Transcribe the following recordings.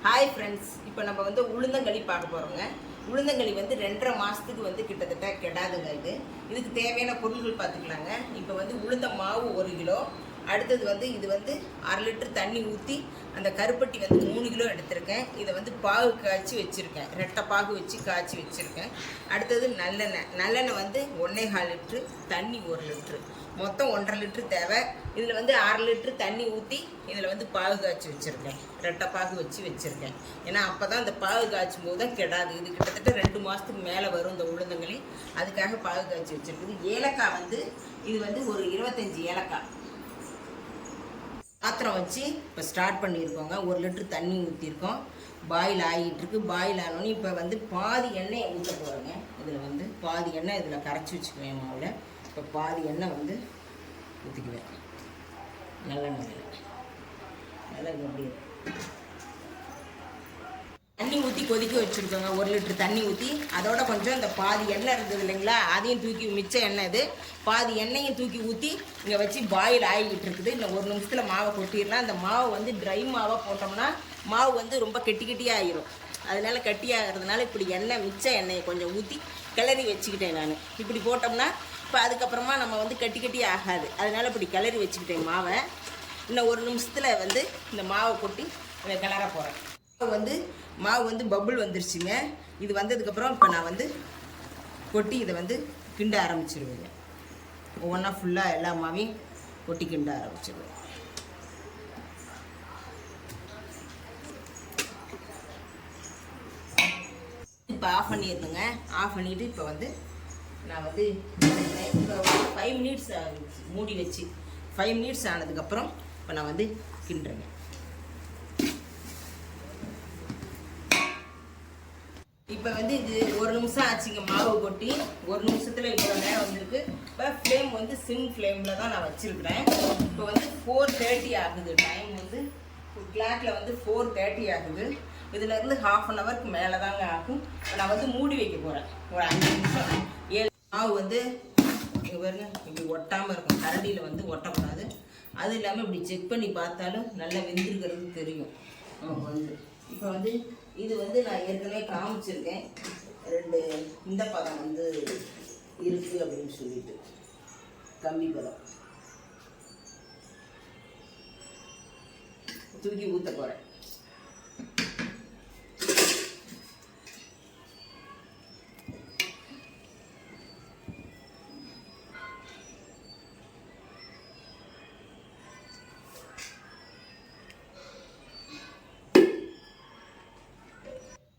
Hi friends, இப்போ நம்ம வந்து உளுந்தங்களி பார்க்க போகிறோங்க. உளுந்தங்களி வந்து 2.5 மாதத்துக்கு வந்து கிட்டத்தட்ட கெடாதுங்க. இதுக்கு தேவையான பொருட்கள் பார்த்துக்கலாங்க. இப்போ வந்து உளுந்த மாவு 1 கிலோ, அடுத்தது வந்து இது வந்து 1/2 லிட்டர் தண்ணி ஊற்றி அந்த கருப்பட்டி வந்து 3 கிலோ எடுத்திருக்கேன். இதை வந்து பாகு காய்ச்சி வச்சுருக்கேன், ரெட்டை பாகு வச்சு காய்ச்சி வச்சுருக்கேன். அடுத்தது நல்லெண்ணெய் வந்து 1.25 லிட்ரு, தண்ணி 1 லிட்ரு, மொத்தம் 1.5 லிட்ரு தேவை. இதில் வந்து 1/2 லிட்ரு தண்ணி ஊற்றி இதில் வந்து பாகு காய்ச்சி வச்சுருக்கேன், ரெட்டை பாகு வச்சு வச்சுருக்கேன். ஏன்னா அப்போ தான் இந்த பாகு காய்ச்சும் போது தான் கெடாது. இது கிட்டத்தட்ட 2 மாதத்துக்கு மேலே வரும் இந்த உளுந்தங்களி, அதுக்காக பாகு காய்ச்சி வச்சுருக்குது. ஏலக்காய் வந்து இது வந்து ஒரு 25 ஏலக்காய் பாத்திரம் வச்சு இப்போ ஸ்டார்ட் பண்ணியிருக்கோங்க. 1 லிட்ரு தண்ணி ஊற்றிருக்கோம், பாயில் ஆகிட்டுருக்கு. பாயில் ஆனோன்னு இப்போ வந்து பாதி எண்ணெயை ஊற்ற போகிறோங்க. இதில் வந்து பாதி எண்ணெய் இதில் கரைச்சி வச்சுக்குவேன் மாவில். இப்போ பாதி எண்ணெய் வந்து ஊற்றிக்குவேன், நல்லெண்ணெய். நல்லா அப்படி தண்ணி ஊற்றி கொதிக்க வச்சுருக்கோங்க. 1 லிட்ரு தண்ணி ஊற்றி அதோட கொஞ்சம் இந்த பாதி எண்ணெய் இருந்தது இல்லைங்களா, அதையும் தூக்கி, மிச்ச எண்ணெய் இது, பாதி எண்ணெயும் தூக்கி ஊற்றி இங்கே வச்சு பாயில் ஆகிக்கிட்டு இருக்குது. இல்லை 1 நிமிஷத்தில் மாவை கொட்டிடலாம். அந்த மாவு வந்து ட்ரை மாவாக போட்டோம்னா மாவு வந்து ரொம்ப கெட்டியாக ஆகிரும். அதனால கட்டியாகிறதுனால இப்படி எண்ணெய், மிச்ச எண்ணெயை கொஞ்சம் ஊற்றி கிளறி வச்சுக்கிட்டேன் நான். இப்படி போட்டோம்னா இப்போ அதுக்கப்புறமா நம்ம வந்து கட்டி ஆகாது. அதனால் இப்படி கிளறி வச்சுக்கிட்டேன் மாவை. இன்னும் 1 நிமிஷத்தில் வந்து இந்த மாவை கொட்டி கிளற போகிறேன். மாவு வந்து பபுள் வந்துருச்சுங்க. இது வந்ததுக்கப்புறம் இப்போ நான் வந்து கொட்டி இதை வந்து கிண்ட ஆரம்பிச்சிருவேங்க. ஒவ்வொன்றா ஃபுல்லாக எல்லா மாவையும் கொட்டி கிண்ட ஆரம்பிச்சிருவேன். இப்போ ஆஃப் பண்ணிடுங்க. ஆஃப் பண்ணிவிட்டு இப்போ வந்து நான் வந்து இப்போ 5 மினிட்ஸ் மூடி வச்சு 5 மினிட்ஸ் ஆனதுக்கப்புறம் இப்போ நான் வந்து கிண்டுறேங்க. இப்போ வந்து இது 1 நிமிஷம் ஆச்சுங்க மாவு கொட்டி. 1 நிமிஷத்தில் இவ்வளோ நேரம் வந்திருக்கு. இப்போ ஃப்ளேம் வந்து சிம் ஃப்ளேமில் தான் நான் வச்சுருக்கிறேன். இப்போ வந்து 4:30 ஆகுது. டைம் வந்து கிளாக்கில் வந்து 4:30 ஆகுது. இதிலேருந்து 1/2 ஹவருக்கு மேலே தாங்க ஆகும். நான் வந்து மூடி வைக்க போகிறேன் ஒரு 5 நிமிஷம். மாவு வந்து இங்கே பாருங்க, இப்படி ஒட்டாமல் இருக்கும். கரண்டியில் வந்து ஒட்டக்கூடாது. அது இல்லாமல் இப்படி செக் பண்ணி பார்த்தாலும் நல்லா வெந்திருக்கிறது தெரியும் வந்து. இப்போ வந்து இது வந்து நான் ஏற்கனவே காமிச்சிருக்கேன், 2 இந்த பதம் வந்து இருக்குது அப்படின்னு சொல்லிட்டு, கம்பி பதம். தூக்கி ஊற்ற போகிறேன்.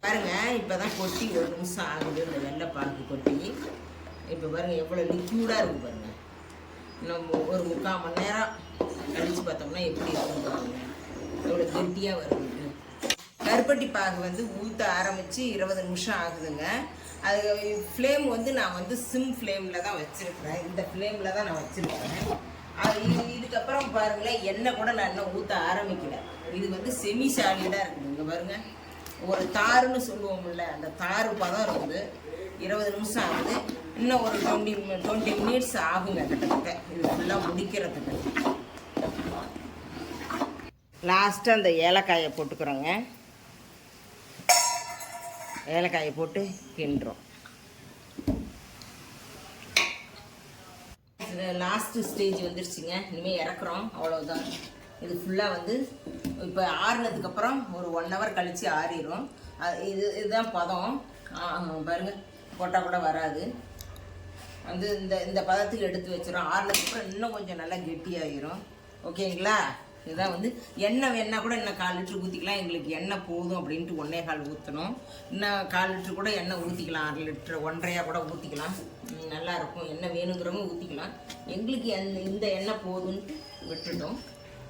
பாருங்க, இப்போ தான் கொட்டி 1 நிமிஷம் ஆகுது. இந்த வெள்ளை பாக்கு கொட்டி இப்போ பாருங்கள் எவ்வளோ லிக்யூடாக இருக்குது பாருங்கள். இன்னும் ஒரு 3/4 மணி நேரம் கழித்து பார்த்தோம்னா எப்படி இருக்குன்னு பாருங்க, எவ்வளோ கெட்டியாக வருது. கருப்பட்டி பாகு வந்து ஊற்ற ஆரம்பித்து 20 நிமிஷம் ஆகுதுங்க. அது ஃப்ளேம் வந்து நான் வந்து சிம் ஃப்ளேமில் தான் வச்சுருக்கிறேன். இந்த ஃப்ளேமில் தான் நான் வச்சுருக்கிறேன். அது இதுக்கப்புறம் பாருங்களேன், எண்ணெய் கூட நான் இன்னும் ஊற்ற ஆரம்பிக்கல. இது வந்து செமி சாலிடாக இருக்குது. இங்கே பாருங்கள், ஒரு தாருன்னு சொல்லுவோம்ல, அந்த தாரு பதம் இருக்குது. 20 நிமிஷம் ஆகுது. இன்னும் ஒரு 20 மினிட்ஸ் ஆகுங்க கிட்டத்தட்ட இது ஃபுல்லாக முடிக்கிறதுக்கு. லாஸ்ட்டாக அந்த ஏலக்காயை போட்டுக்கிறோங்க. ஏலக்காயை போட்டு கிண்டுறோம். லாஸ்ட்டு ஸ்டேஜ் வந்துருச்சுங்க. இனிமேல் இறக்குறோம், அவ்வளோதான். இது ஃபுல்லாக வந்து இப்போ ஆறுனதுக்கப்புறம் ஒரு 1 ஹவர் கழித்து ஆறிடும். இதுதான் பதம். பாருங்கள், போட்டால் கூட வராது. வந்து இந்த பதத்துக்கு எடுத்து வச்சிடும். ஆறுனதுக்கப்புறம் இன்னும் கொஞ்சம் நல்லா கெட்டியாகிடும். ஓகேங்களா? இதுதான் வந்து எண்ணெய் வேணால் கூட இன்னும் 1/4 லிட்ரு ஊற்றிக்கலாம். எங்களுக்கு எண்ணெய் போதும் அப்படின்ட்டு 1.25 ஊற்றணும். இன்னும் 1/4 லிட்ரு கூட எண்ணெய் ஊற்றிக்கலாம். 1/2 லிட்ரு 1.5 கூட ஊற்றிக்கலாம். நல்லாயிருக்கும். எண்ணெய் வேணுங்கிறவங்க ஊற்றிக்கலாம். எங்களுக்கு இந்த எண்ணெய் போதும்ன்ட்டு விட்டுட்டோம்.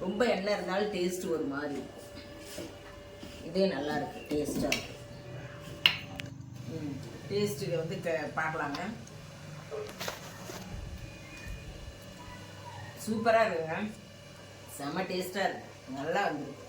ரொம்ப எண்ணெய் இருந்தாலும் டேஸ்ட்டு ஒரு மாதிரி இருக்கும். இதே நல்லா இருக்குது, டேஸ்ட்டாக இருக்குது. டேஸ்ட்டு வந்து பார்க்கலாங்க. சூப்பராக இருக்குங்க, செம்ம டேஸ்ட்டாக இருக்குது, நல்லா வந்துருக்கு.